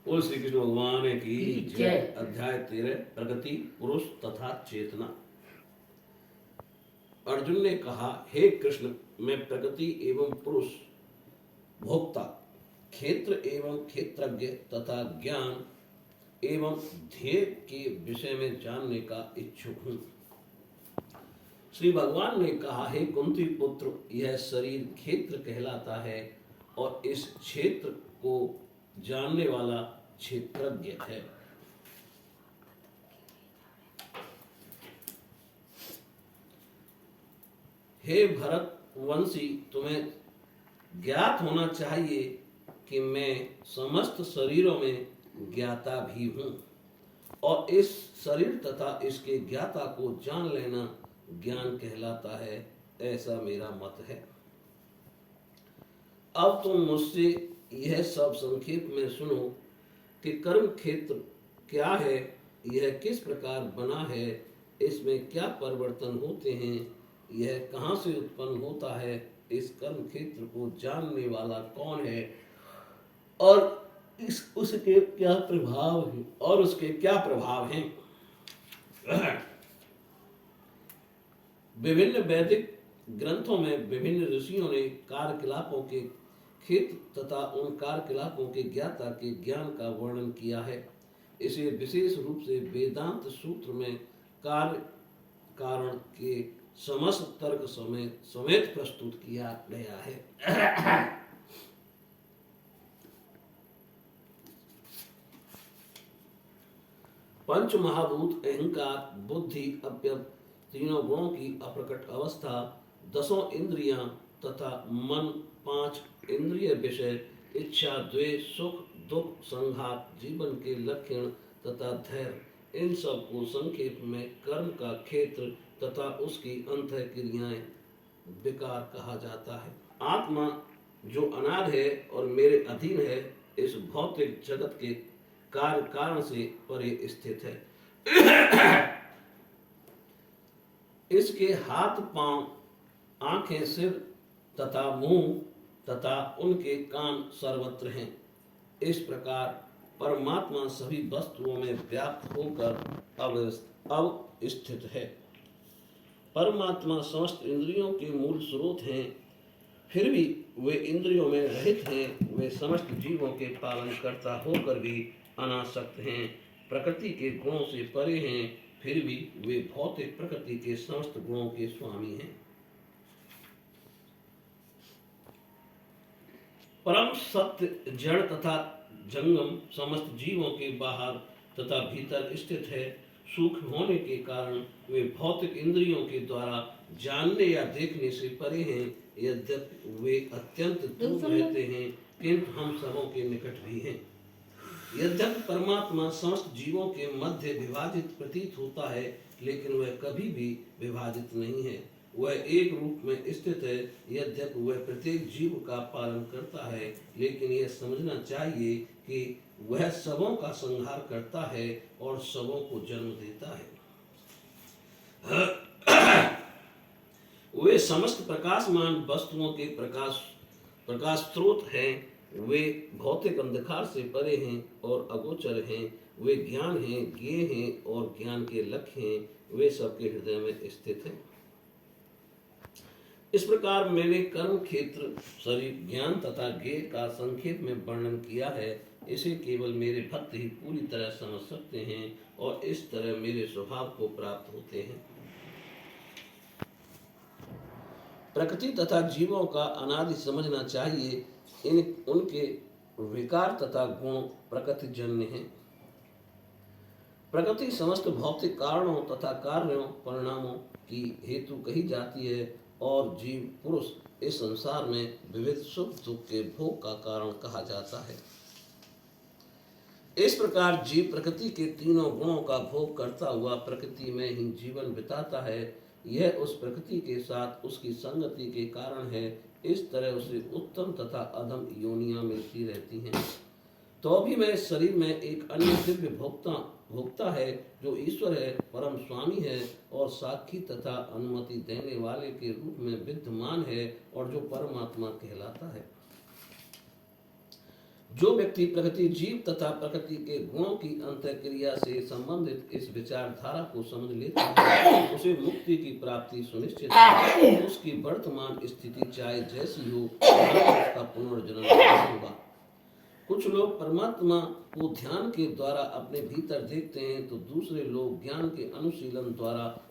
बोल श्री कृष्ण भगवान की जय। अध्याय 13 प्रगति पुरुष तथा चेतना। अर्जुन ने कहा, हे कृष्ण, मैं प्रकृति एवं पुरुष, भोक्ता, क्षेत्र एवं क्षेत्रज्ञ तथा ज्ञान एवं ध्येय के विषय में जानने का इच्छुक हूँ। श्री भगवान ने कहा, हे कुंती पुत्र, यह शरीर क्षेत्र कहलाता है और इस क्षेत्र को जानने वाला क्षेत्रज्ञ है। हे भरत वंशी, तुम्हें ज्ञात होना चाहिए कि मैं समस्त शरीरों में ज्ञाता भी हूँ और इस शरीर तथा इसके ज्ञाता को जान लेना ज्ञान कहलाता है, ऐसा मेरा मत है। अब तुम मुझसे यह सब संक्षेप में सुनो कि कर्म क्षेत्र क्या है, यह किस प्रकार बना है, इसमें क्या परिवर्तन होते हैं, यह कहाँ से उत्पन्न होता है, इस कर्म क्षेत्र को जानने वाला कौन है और उसके क्या प्रभाव है और उसके क्या प्रभाव हैं। विभिन्न वैदिक ग्रंथों में विभिन्न ऋषियों ने कार्यकलापों के क्षेत्र तथा उन कार्यकलापों के ज्ञाता के ज्ञान का वर्णन किया है। इसे विशेष रूप से वेदांत सूत्र में कार्य कारण के समस्त तर्क समेत प्रस्तुत किया गया है। पंच महाभूत, अहंकार, बुद्धि, अव्यक्त, तीनों गुणों की अप्रकट अवस्था, दसों इंद्रियां तथा मन, पांच इंद्रिय विषय, इच्छा, द्वेष, सुख, दुख, संघात, जीवन के लक्षण तथा धैर्य, इन सब को संक्षेप में कर्म का क्षेत्र तथा उसकी अंतः क्रियाएं विकार कहा जाता है। आत्मा जो अनाद है और मेरे अधीन है, इस भौतिक जगत के कार्य कारण से परे स्थित है। इसके हाथ, पांव, आंखें, सिर तथा मुंह तथा उनके कान सर्वत्र हैं। इस प्रकार परमात्मा सभी वस्तुओं में व्याप्त होकर अवस्थित है। परमात्मा समस्त इंद्रियों के मूल स्रोत हैं, फिर भी वे इंद्रियों में रहित हैं। वे समस्त जीवों के पालन करता होकर भी अनासक्त हैं, प्रकृति के गुणों से परे हैं, फिर भी वे भौतिक प्रकृति के समस्त गुणों के स्वामी हैं। परम सत्य जड़ तथा जंगम समस्त जीवों के बाहर तथा भीतर स्थित है। सूक्ष्म होने के कारण वे भौतिक इंद्रियों के द्वारा जानने या देखने से परे हैं। यद्यपि वे अत्यंत दूर रहते हैं, किंतु हम सबों के निकट भी हैं। यद्यपि परमात्मा समस्त जीवों के मध्य विभाजित प्रतीत होता है, लेकिन वह कभी भी विभाजित नहीं है। वह एक रूप में स्थित है। यद्यपि वह प्रत्येक जीव का पालन करता है, लेकिन यह समझना चाहिए कि वह सबों का संहार करता है और सबों को जन्म देता है। वे समस्त प्रकाशमान वस्तुओं के प्रकाश स्रोत हैं। वे भौतिक अंधकार से परे हैं और अगोचर हैं। वे ज्ञान हैं, ज्ञेय हैं और ज्ञान के लक्ष्य हैं। वे सबके हृदय में स्थित हैं। इस प्रकार मैंने कर्म क्षेत्र, शरीर, ज्ञान तथा ज्ञेय का संक्षेप में वर्णन किया है। इसे केवल मेरे भक्त ही पूरी तरह समझ सकते हैं और इस तरह मेरे स्वभाव को प्राप्त होते हैं। प्रकृति तथा जीवों का अनादि समझना चाहिए। उनके विकार तथा गुण प्रकृति जन्य हैं। प्रकृति समस्त भौतिक कारणों तथा कार्यों परिणामों की हेतु कही जाती है और जीव पुरुष इस संसार में विविध सुख दुख के भोग का कारण कहा जाता है। इस प्रकार जीव प्रकृति के तीनों गुणों का भोग करता हुआ प्रकृति में ही जीवन बिताता है। यह उस प्रकृति के साथ उसकी संगति के कारण है। इस तरह उसे उत्तम तथा अधम योनियां मिलती रहती हैं। तो भी वह शरीर में एक अन्य दिव्य भोक्ता है जो ईश्वर है, परम स्वामी है और साक्षी तथा अनुमति देने वाले के रूप में विद्यमान है और जो परमात्मा कहलाता है। जो व्यक्ति प्रकृति जीव तथा प्रकृति के गुणों की अंतःक्रिया से संबंधित इस विचारधारा को समझ लेता है, उसे मुक्ति की प्राप्ति सुनिश्चित है। उसकी वर्तमान स्थिति चाहे जैसी हो, उसका पुनर्जन्म नहीं होगा। कुछ लोग परमात्मा को ध्यान के द्वारा अपने भीतर देखते हैं, तो दूसरे लोग ज्ञान के अनुशीलन द्वारा,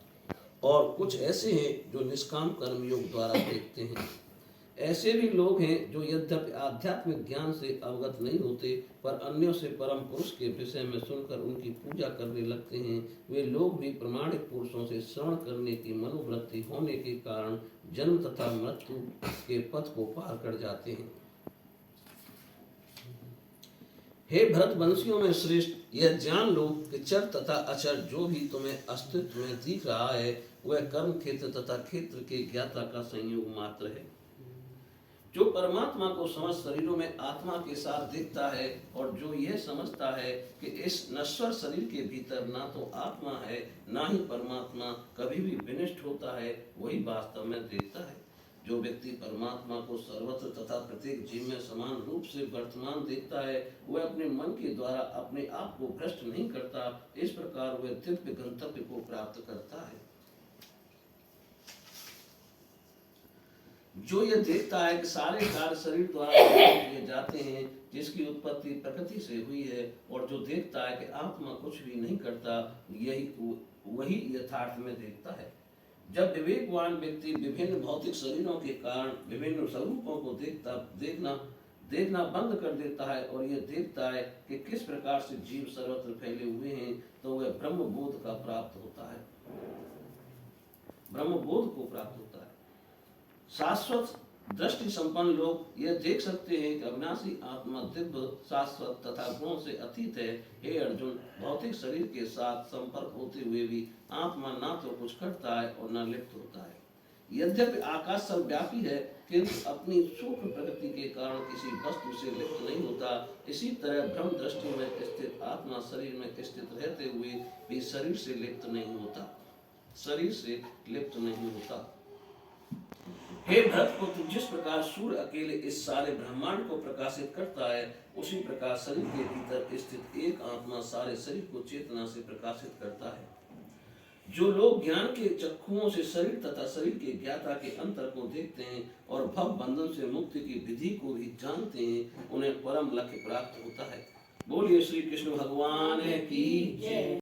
और कुछ ऐसे हैं जो निष्काम कर्म योग द्वारा देखते हैं। ऐसे भी लोग हैं जो यद्यपि आध्यात्मिक ज्ञान से अवगत नहीं होते, पर अन्यों से परम पुरुष के विषय में सुनकर उनकी पूजा करने लगते हैं। वे लोग भी प्रमाणिक पुरुषों से श्रवण करने की मनोवृत्ति होने के कारण जन्म तथा मृत्यु के पथ को पार कर जाते हैं। हे भरतवंशियों में श्रेष्ठ, यह जान लो कि चर तथा अचर जो भी तुम्हें अस्तित्व में दिख रहा है, वह कर्म क्षेत्र तथा क्षेत्र के ज्ञाता का संयोग मात्र है। जो परमात्मा को समस्त शरीरों में आत्मा के साथ देखता है, और जो यह समझता है कि इस नश्वर शरीर के भीतर ना तो आत्मा है ना ही परमात्मा कभी भी विनष्ट होता है, वही वास्तव में देखता है। जो व्यक्ति परमात्मा को सर्वत्र तथा प्रत्येक जीव में समान रूप से वर्तमान देखता है, वह अपने मन के द्वारा अपने आप को भ्रष्ट नहीं करता। इस प्रकार वह दिव्य गंतव्य को प्राप्त करता है। जो यह देखता है कि सारे कार्य शरीर द्वारा किए जाते हैं, जिसकी उत्पत्ति प्रकृति से हुई है, और जो देखता है कि आत्मा कुछ भी नहीं करता, वही यथार्थ में देखता है। जब विवेकवान व्यक्ति विभिन्न भौतिक शरीरों के कारण विभिन्न स्वरूपों को देखना बंद कर देता है, और यह देखता है कि किस प्रकार से जीव सर्वत्र फैले हुए हैं, तो वह ब्रह्म बोध को प्राप्त होता है। शाश्वत दृष्टि संपन्न लोग यह देख सकते हैं कि अविनाशी आत्मा दिव्य, शाश्वत तथा गुणों से अतीत है। हे अर्जुन, भौतिक शरीर के साथ संपर्क होते हुए भी आत्मा ना तो कुछ करता है और न लिप्त होता है। यद्यपि आकाश सर्वव्यापी है, किंतु अपनी सूक्ष्म प्रकृति के कारण किसी वस्तु से लिप्त नहीं होता। इसी तरह ब्रह्म दृष्टि में स्थित आत्मा शरीर में स्थित रहते हुए भी शरीर से लिप्त नहीं होता। हे भरत पुत्र, जिस प्रकार सूर्य अकेले इस सारे ब्रह्मांड को प्रकाशित करता है, उसी प्रकार शरीर के भीतर स्थित एक आत्मा सारे शरीर को चेतना से प्रकाशित करता है। जो लोग ज्ञान के चक्षुओं से शरीर तथा शरीर के ज्ञाता के अंतर को देखते हैं और भव बंधन से मुक्ति की विधि को भी जानते हैं, उन्हें परम लक्ष्य प्राप्त होता है। बोलिए श्री कृष्ण भगवान की जय।